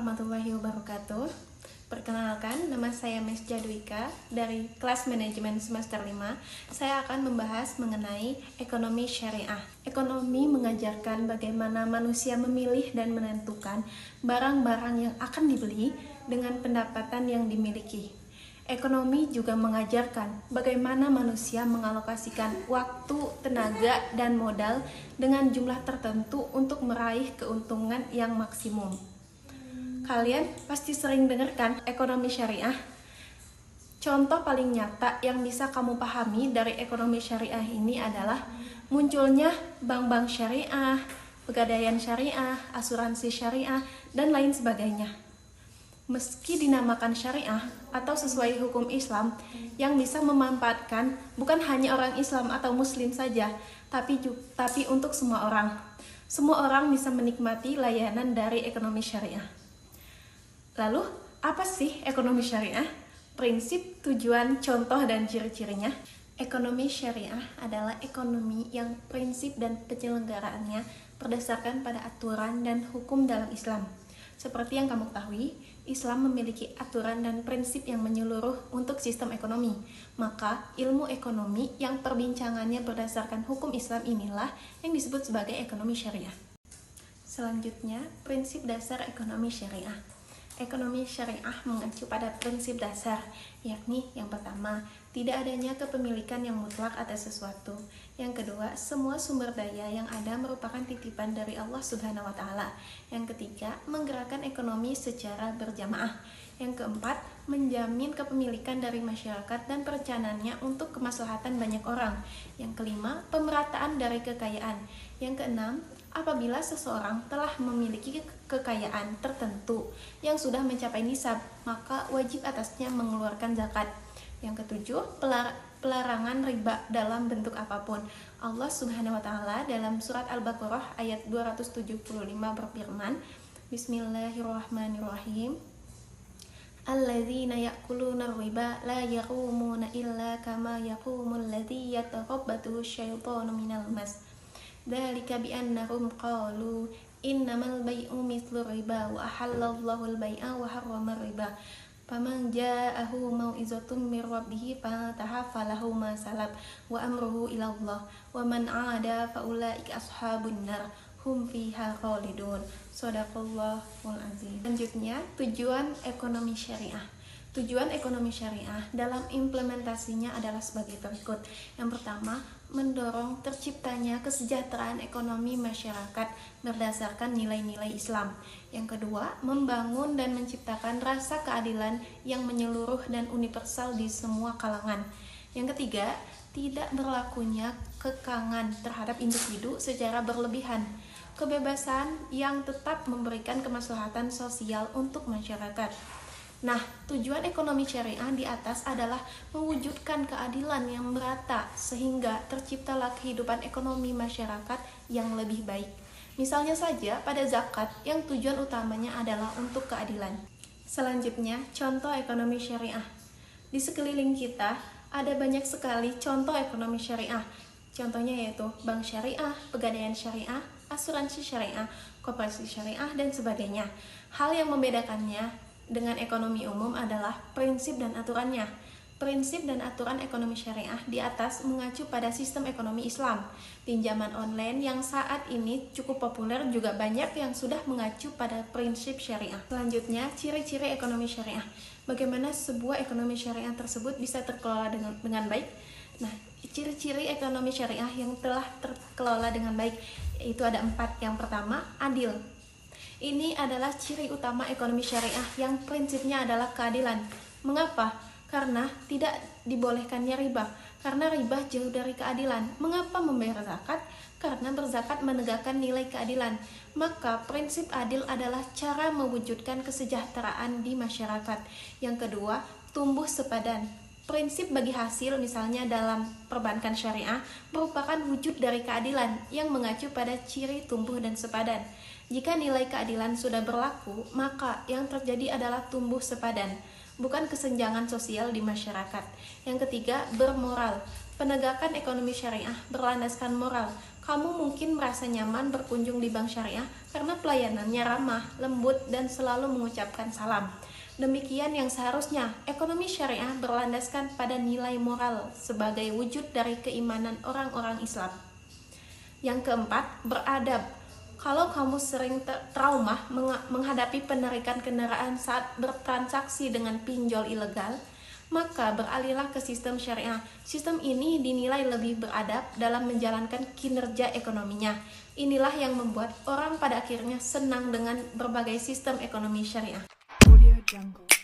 warahmatullahi wabarakatuh. Perkenalkan, nama saya Miss Jadwika dari kelas manajemen semester 5. Saya akan membahas mengenai ekonomi syariah. Ekonomi mengajarkan bagaimana manusia memilih dan menentukan barang-barang yang akan dibeli dengan pendapatan yang dimiliki. Ekonomi juga mengajarkan bagaimana manusia mengalokasikan waktu, tenaga, dan modal dengan jumlah tertentu untuk meraih keuntungan yang maksimum. Kalian pasti sering dengarkan ekonomi syariah. Contoh paling nyata yang bisa kamu pahami dari ekonomi syariah ini adalah munculnya bank-bank syariah, pegadaian syariah, asuransi syariah, dan lain sebagainya. Meski dinamakan syariah atau sesuai hukum Islam yang bisa memanfaatkan bukan hanya orang Islam atau Muslim saja, tapi untuk semua orang. Semua orang bisa menikmati layanan dari ekonomi syariah. Lalu, apa sih ekonomi syariah? Prinsip, tujuan, contoh, dan ciri-cirinya. Ekonomi syariah adalah ekonomi yang prinsip dan penyelenggaraannya berdasarkan pada aturan dan hukum dalam Islam. Seperti yang kamu ketahui, Islam memiliki aturan dan prinsip yang menyeluruh untuk sistem ekonomi. Maka, ilmu ekonomi yang perbincangannya berdasarkan hukum Islam inilah yang disebut sebagai ekonomi syariah. Selanjutnya, prinsip dasar ekonomi syariah. Ekonomi syariah mengacu pada prinsip dasar, yakni yang pertama, tidak adanya kepemilikan yang mutlak atas sesuatu. Yang kedua, semua sumber daya yang ada merupakan titipan dari Allah Subhanahu wa Ta'ala. Yang ketiga, menggerakkan ekonomi secara berjamaah. Yang keempat, menjamin kepemilikan dari masyarakat dan perencanaannya untuk kemaslahatan banyak orang. Yang kelima, pemerataan dari kekayaan. Yang keenam, apabila seseorang telah memiliki kekayaan tertentu yang sudah mencapai nisab, maka wajib atasnya mengeluarkan zakat. Yang ketujuh, pelarangan riba dalam bentuk apapun. Allah Subhanahu wa Ta'ala dalam surat Al-Baqarah ayat 275 berfirman, Bismillahirrahmanirrahim. Alladzina ya'kuluna riba la yaqumuna illa kama yaqumul ladzi yatakhabbathu syaitanu minal mas. Dzalika bi'annahum qalu innamal bai'u mithlu riba wa ahallallahu al-bai'a wa harrama riba. Faman ja'ahu mau'izatun mir rabbih fantaha falahu ma salab wa amruhu ila Allah wa man 'ada fa ulaika ashabun nar hum fiha khalidun. Shadaqallahul azim. Selanjutnya, tujuan ekonomi syariah. Tujuan ekonomi syariah dalam implementasinya adalah sebagai berikut. Yang pertama, mendorong terciptanya kesejahteraan ekonomi masyarakat berdasarkan nilai-nilai Islam. Yang kedua, membangun dan menciptakan rasa keadilan yang menyeluruh dan universal di semua kalangan. Yang ketiga, tidak berlakunya kekangan terhadap individu secara berlebihan. Kebebasan yang tetap memberikan kemaslahatan sosial untuk masyarakat. Nah, tujuan ekonomi syariah di atas adalah mewujudkan keadilan yang merata sehingga terciptalah kehidupan ekonomi masyarakat yang lebih baik. Misalnya saja pada zakat yang tujuan utamanya adalah untuk keadilan. Selanjutnya, contoh ekonomi syariah. Di sekeliling kita ada banyak sekali contoh ekonomi syariah. Contohnya yaitu bank syariah, pegadaian syariah, asuransi syariah, koperasi syariah, dan sebagainya. Hal yang membedakannya dengan ekonomi umum adalah prinsip dan aturannya. Prinsip dan aturan ekonomi syariah di atas mengacu pada sistem ekonomi Islam. Pinjaman online yang saat ini cukup populer juga banyak yang sudah mengacu pada prinsip syariah. Selanjutnya, ciri-ciri ekonomi syariah. Bagaimana sebuah ekonomi syariah tersebut bisa terkelola dengan baik? Nah, ciri-ciri ekonomi syariah yang telah terkelola dengan baik itu ada 4. Yang pertama, adil. Ini adalah ciri utama ekonomi syariah yang prinsipnya adalah keadilan. Mengapa? Karena tidak dibolehkannya riba. Karena riba jauh dari keadilan. Mengapa membayar zakat? Karena berzakat menegakkan nilai keadilan. Maka prinsip adil adalah cara mewujudkan kesejahteraan di masyarakat. Yang kedua, tumbuh sepadan. Prinsip bagi hasil misalnya dalam perbankan syariah merupakan wujud dari keadilan yang mengacu pada ciri tumbuh dan sepadan. Jika nilai keadilan sudah berlaku, maka yang terjadi adalah tumbuh sepadan. bukan kesenjangan sosial di masyarakat. Yang ketiga, bermoral. Penegakan ekonomi syariah berlandaskan moral. Kamu mungkin merasa nyaman berkunjung di bank syariah karena pelayanannya ramah, lembut, dan selalu mengucapkan salam. Demikian yang seharusnya. Ekonomi syariah berlandaskan pada nilai moral sebagai wujud dari keimanan orang-orang Islam. Yang keempat, beradab. Kalau kamu sering trauma menghadapi penarikan kendaraan saat bertransaksi dengan pinjol ilegal, maka beralihlah ke sistem syariah. Sistem ini dinilai lebih beradab dalam menjalankan kinerja ekonominya. Inilah yang membuat orang pada akhirnya senang dengan berbagai sistem ekonomi syariah. Audio Jungle.